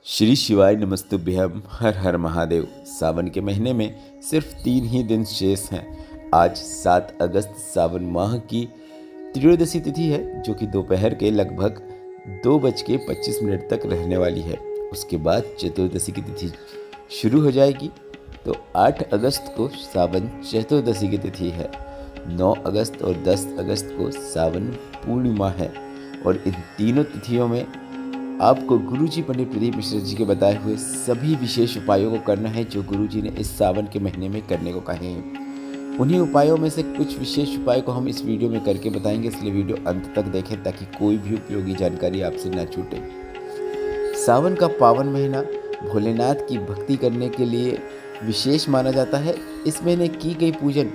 श्री शिवाय नमस्तुभ्यम हर हर महादेव। सावन के महीने में सिर्फ 3 ही दिन शेष हैं। आज 7 अगस्त सावन माह की त्रयोदशी तिथि है, जो कि दोपहर के लगभग 2:25 तक रहने वाली है। उसके बाद चतुर्दशी की तिथि शुरू हो जाएगी। तो 8 अगस्त को सावन चतुर्दशी की तिथि है। 9 अगस्त और 10 अगस्त को सावन पूर्णिमा है। और इन तीनों तिथियों में आपको गुरुजी पंडित प्रदीप मिश्रा जी के बताए हुए सभी विशेष उपायों को करना है, जो गुरुजी ने इस सावन के महीने में करने को कहे हैं। उन्हीं उपायों में से कुछ विशेष उपाय को हम इस वीडियो में करके बताएंगे, इसलिए वीडियो अंत तक देखें ताकि कोई भी उपयोगी जानकारी आपसे ना छूटे। सावन का पावन महीना भोलेनाथ की भक्ति करने के लिए विशेष माना जाता है। इस महीने की गई पूजन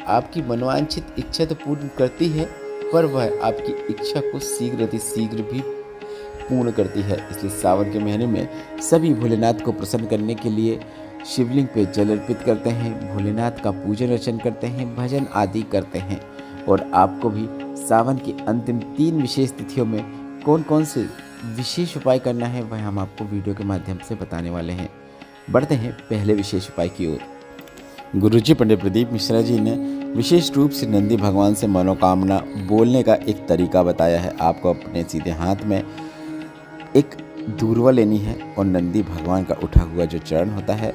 आपकी मनोवांछित इच्छा तो पूर्ण करती है, पर वह आपकी इच्छा को शीघ्र भी पूर्ण करती है। इसलिए सावन के महीने में सभी भोलेनाथ को प्रसन्न करने के लिए शिवलिंग पे जल अर्पित करते हैं, भोलेनाथ का पूजन अर्चन करते हैं, भजन आदि करते हैं। और आपको भी सावन की अंतिम 3 विशेष तिथियों में कौन कौन से विशेष उपाय करना है, वह हम आपको वीडियो के माध्यम से बताने वाले हैं। बढ़ते हैं पहले विशेष उपाय की ओर। गुरुजी पंडित प्रदीप मिश्रा जी ने विशेष रूप से नंदी भगवान से मनोकामना बोलने का एक तरीका बताया है। आपको अपने सीधे हाथ में एक दूर्वा लेनी है और नंदी भगवान का उठा हुआ जो चरण होता है,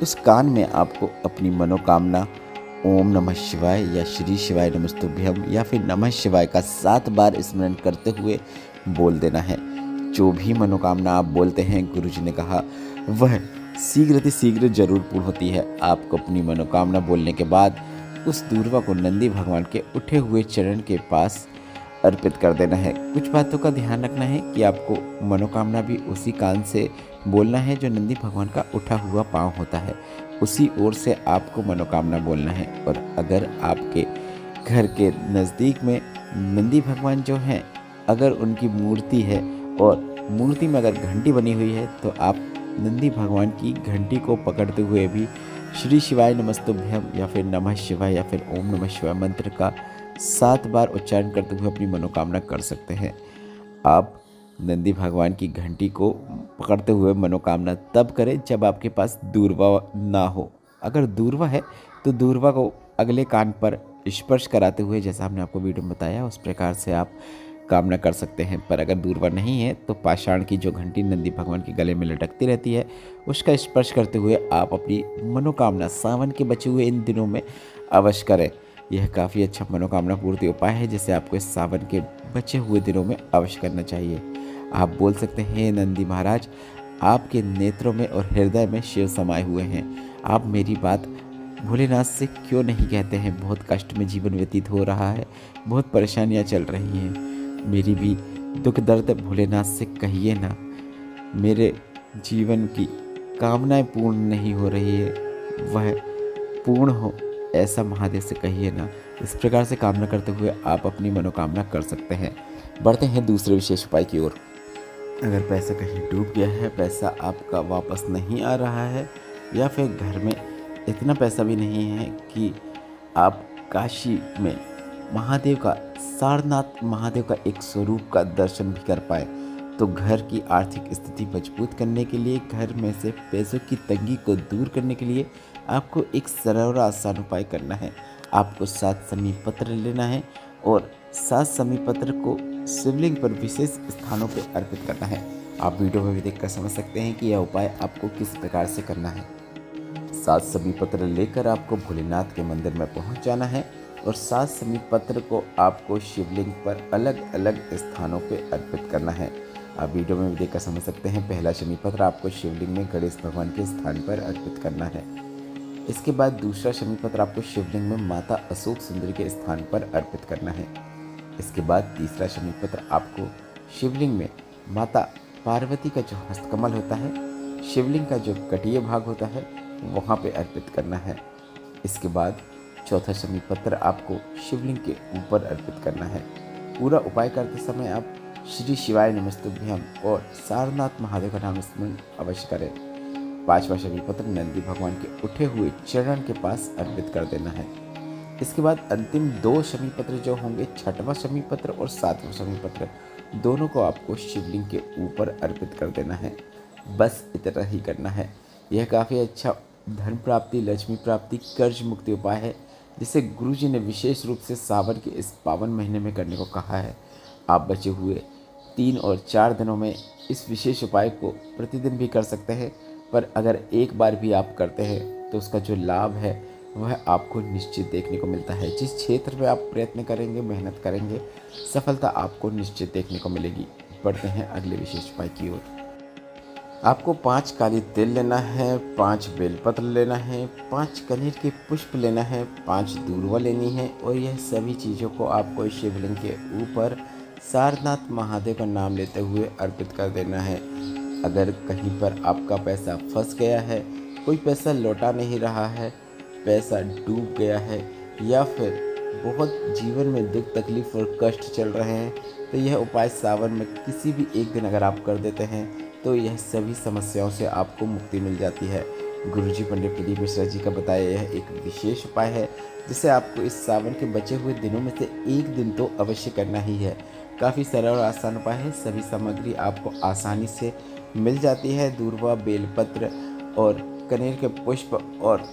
उस कान में आपको अपनी मनोकामना ओम नमः शिवाय या श्री शिवाय नमस्तुभ्यम या फिर नमः शिवाय का 7 बार स्मरण करते हुए बोल देना है। जो भी मनोकामना आप बोलते हैं, गुरुजी ने कहा, वह शीघ्र जरूर पूर्ण होती है। आपको अपनी मनोकामना बोलने के बाद उस दूर्वा को नंदी भगवान के उठे हुए चरण के पास अर्पित कर देना है। कुछ बातों का ध्यान रखना है कि आपको मनोकामना भी उसी कान से बोलना है जो नंदी भगवान का उठा हुआ पाँव होता है, उसी ओर से आपको मनोकामना बोलना है। और अगर आपके घर के नज़दीक में नंदी भगवान जो हैं, अगर उनकी मूर्ति है और मूर्ति में अगर घंटी बनी हुई है, तो आप नंदी भगवान की घंटी को पकड़ते हुए भी श्री शिवाय नमस्तुभ्यम या फिर नमः शिवाय या फिर ओम नमः शिवाय मंत्र का 7 बार उच्चारण करते हुए अपनी मनोकामना कर सकते हैं। आप नंदी भगवान की घंटी को पकड़ते हुए मनोकामना तब करें जब आपके पास दूर्वा ना हो। अगर दूर्वा है तो दूर्वा को अगले कान पर स्पर्श कराते हुए, जैसा हमने आपको वीडियो में बताया, उस प्रकार से आप कामना कर सकते हैं। पर अगर दूर्वा नहीं है तो पाषाण की जो घंटी नंदी भगवान के गले में लटकती रहती है, उसका स्पर्श करते हुए आप अपनी मनोकामना सावन के बचे हुए इन दिनों में अवश्य करें। यह काफ़ी अच्छा मनोकामना पूर्ति उपाय है, जिसे आपको इस सावन के बचे हुए दिनों में अवश्य करना चाहिए। आप बोल सकते हैं, नंदी महाराज, आपके नेत्रों में और हृदय में शिव समाये हुए हैं। आप मेरी बात भोलेनाथ से क्यों नहीं कहते हैं? बहुत कष्ट में जीवन व्यतीत हो रहा है, बहुत परेशानियां चल रही हैं। मेरी भी दुख दर्द भोलेनाथ से कहिए ना। मेरे जीवन की कामनाएं पूर्ण नहीं हो रही है, वह पूर्ण हो, ऐसा महादेव से कहिए ना। इस प्रकार से कामना करते हुए आप अपनी मनोकामना कर सकते हैं। बढ़ते हैं दूसरे विशेष उपाय की ओर। अगर पैसा कहीं डूब गया है, पैसा आपका वापस नहीं आ रहा है, या फिर घर में इतना पैसा भी नहीं है कि आप काशी में महादेव का, सारनाथ महादेव का एक स्वरूप का दर्शन भी कर पाए, तो घर की आर्थिक स्थिति मजबूत करने के लिए, घर में से पैसों की तंगी को दूर करने के लिए आपको एक सरल और आसान उपाय करना है। आपको 7 समी पत्र लेना है और 7 समी पत्र को शिवलिंग पर विशेष स्थानों पर अर्पित करना है। आप वीडियो में भी देखकर समझ सकते हैं कि यह उपाय आपको किस प्रकार से करना है। 7 समी पत्र लेकर आपको भोलेनाथ के मंदिर में पहुंच जाना है और 7 समी पत्र को आपको शिवलिंग पर अलग अलग स्थानों पर अर्पित करना है। आप वीडियो में भी देखकर समझ सकते हैं। पहला शमी पत्र आपको शिवलिंग में गणेश भगवान के स्थान पर अर्पित करना है। इसके बाद दूसरा शमी पत्र आपको शिवलिंग में माता अशोक सुंदरी के स्थान पर अर्पित करना है। इसके बाद तीसरा शमी पत्र आपको शिवलिंग में माता पार्वती का जो हस्तकमल होता है, शिवलिंग का जो कटीय भाग होता है, वहाँ पे अर्पित करना है। इसके बाद चौथा शमी पत्र आपको शिवलिंग के ऊपर अर्पित करना है। पूरा उपाय करते समय आप श्री शिवाय नमस्तुभ्यम और सारनाथ महादेव का नाम स्मरण अवश्य करें। 5वां शमी पत्र नंदी भगवान के उठे हुए चरण के पास अर्पित कर देना है। इसके बाद अंतिम 2 शमी पत्र जो होंगे, 6वां शमी पत्र और 7वां शमी पत्र, दोनों को आपको शिवलिंग के ऊपर अर्पित कर देना है। बस इतना ही करना है। यह काफ़ी अच्छा धन प्राप्ति, लक्ष्मी प्राप्ति, कर्ज मुक्ति उपाय है, जिसे गुरुजी ने विशेष रूप से सावन के इस पावन महीने में करने को कहा है। आप बचे हुए 3 और 4 दिनों में इस विशेष उपाय को प्रतिदिन भी कर सकते हैं, पर अगर एक बार भी आप करते हैं तो उसका जो लाभ है वह आपको निश्चित देखने को मिलता है। जिस क्षेत्र में आप प्रयत्न करेंगे, मेहनत करेंगे, सफलता आपको निश्चित देखने को मिलेगी। बढ़ते हैं अगले विशेष उपाय की ओर। आपको 5 काली तिल लेना है, 5 बेलपत्र लेना है, 5 कनेर के पुष्प लेना है, 5 दूर्वा लेनी है और यह सभी चीज़ों को आपको शिवलिंग के ऊपर सारनाथ महादेव का नाम लेते हुए अर्पित कर देना है। अगर कहीं पर आपका पैसा फंस गया है, कोई पैसा लौटा नहीं रहा है, पैसा डूब गया है या फिर बहुत जीवन में दुख तकलीफ और कष्ट चल रहे हैं, तो यह उपाय सावन में किसी भी एक दिन अगर आप कर देते हैं तो यह सभी समस्याओं से आपको मुक्ति मिल जाती है। गुरुजी पंडित प्रदीप मिश्रा जी का बताया यह एक विशेष उपाय है, जिसे आपको इस सावन के बचे हुए दिनों में से एक दिन तो अवश्य करना ही है। काफ़ी सरल और आसान उपाय है। सभी सामग्री आपको आसानी से मिल जाती है। दूर्वा, बेलपत्र और कनेर के पुष्प और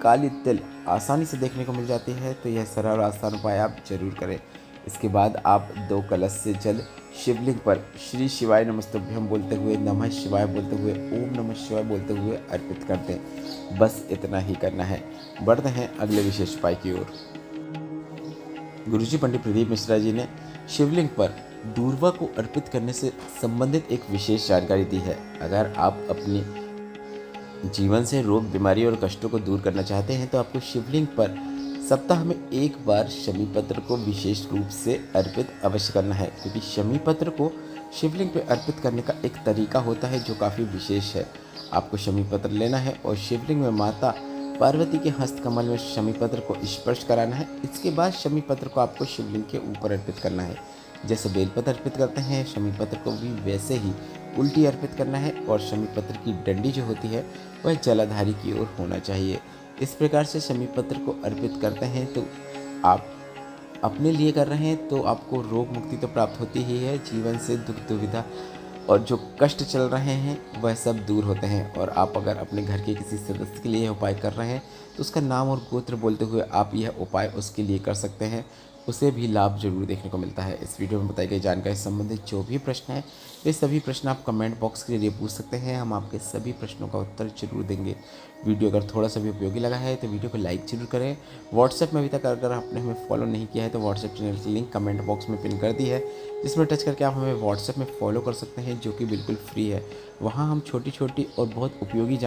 काली तिल आसानी से देखने को मिल जाती है। तो यह सरल और आसान उपाय आप जरूर करें। इसके बाद आप 2 कलश से जल शिवलिंग पर श्री शिवाय नमस्तुभ्यम बोलते हुए, नमः शिवाय बोलते हुए, ओम नमः शिवाय बोलते हुए अर्पित कर दें। बस इतना ही करना है। बढ़ते हैं अगले विशेष उपाय की ओर। गुरुजी पंडित प्रदीप मिश्रा जी ने शिवलिंग पर दूर्वा को अर्पित करने से संबंधित एक विशेष जानकारी दी है। अगर आप अपनी जीवन से रोग, बीमारी और कष्टों को दूर करना चाहते हैं तो आपको शिवलिंग पर सप्ताह में एक बार शमी पत्र को विशेष रूप से अर्पित अवश्य करना है, क्योंकि शमी पत्र को शिवलिंग पर अर्पित करने का एक तरीका होता है जो काफ़ी विशेष है। आपको शमी पत्र लेना है और शिवलिंग में माता पार्वती के हस्त कमल में शमी पत्र को स्पर्श कराना है। इसके बाद शमी पत्र को आपको शिवलिंग के ऊपर अर्पित करना है। जैसे बेलपत्र अर्पित करते हैं, शमी पत्र को भी वैसे ही उल्टी अर्पित करना है और शमी पत्र की डंडी जो होती है वह जलाधारी की ओर होना चाहिए। इस प्रकार से शमी पत्र को अर्पित करते हैं तो आप अपने लिए कर रहे हैं तो आपको रोग मुक्ति तो प्राप्त होती ही है। जीवन से दुख दुविधा और जो कष्ट चल रहे हैं वह सब दूर होते हैं। और आप अगर अपने घर के किसी सदस्य के लिए यह उपाय कर रहे हैं तो उसका नाम और गोत्र बोलते हुए आप यह उपाय उसके लिए कर सकते हैं, उसे भी लाभ जरूर देखने को मिलता है। इस वीडियो में बताई गई जानकारी से संबंधित जो भी प्रश्न है, ये सभी प्रश्न आप कमेंट बॉक्स के जरिए पूछ सकते हैं। हम आपके सभी प्रश्नों का उत्तर जरूर देंगे। वीडियो अगर थोड़ा सा भी उपयोगी लगा है तो वीडियो को लाइक जरूर करें। व्हाट्सएप में अभी तक अगर आपने हमें फॉलो नहीं किया है तो व्हाट्सएप चैनल की लिंक कमेंट बॉक्स में पिन कर दी है, जिसमें टच करके आप हमें व्हाट्सएप में फॉलो कर सकते हैं, जो कि बिल्कुल फ्री है। वहाँ हम छोटी छोटी और बहुत उपयोगी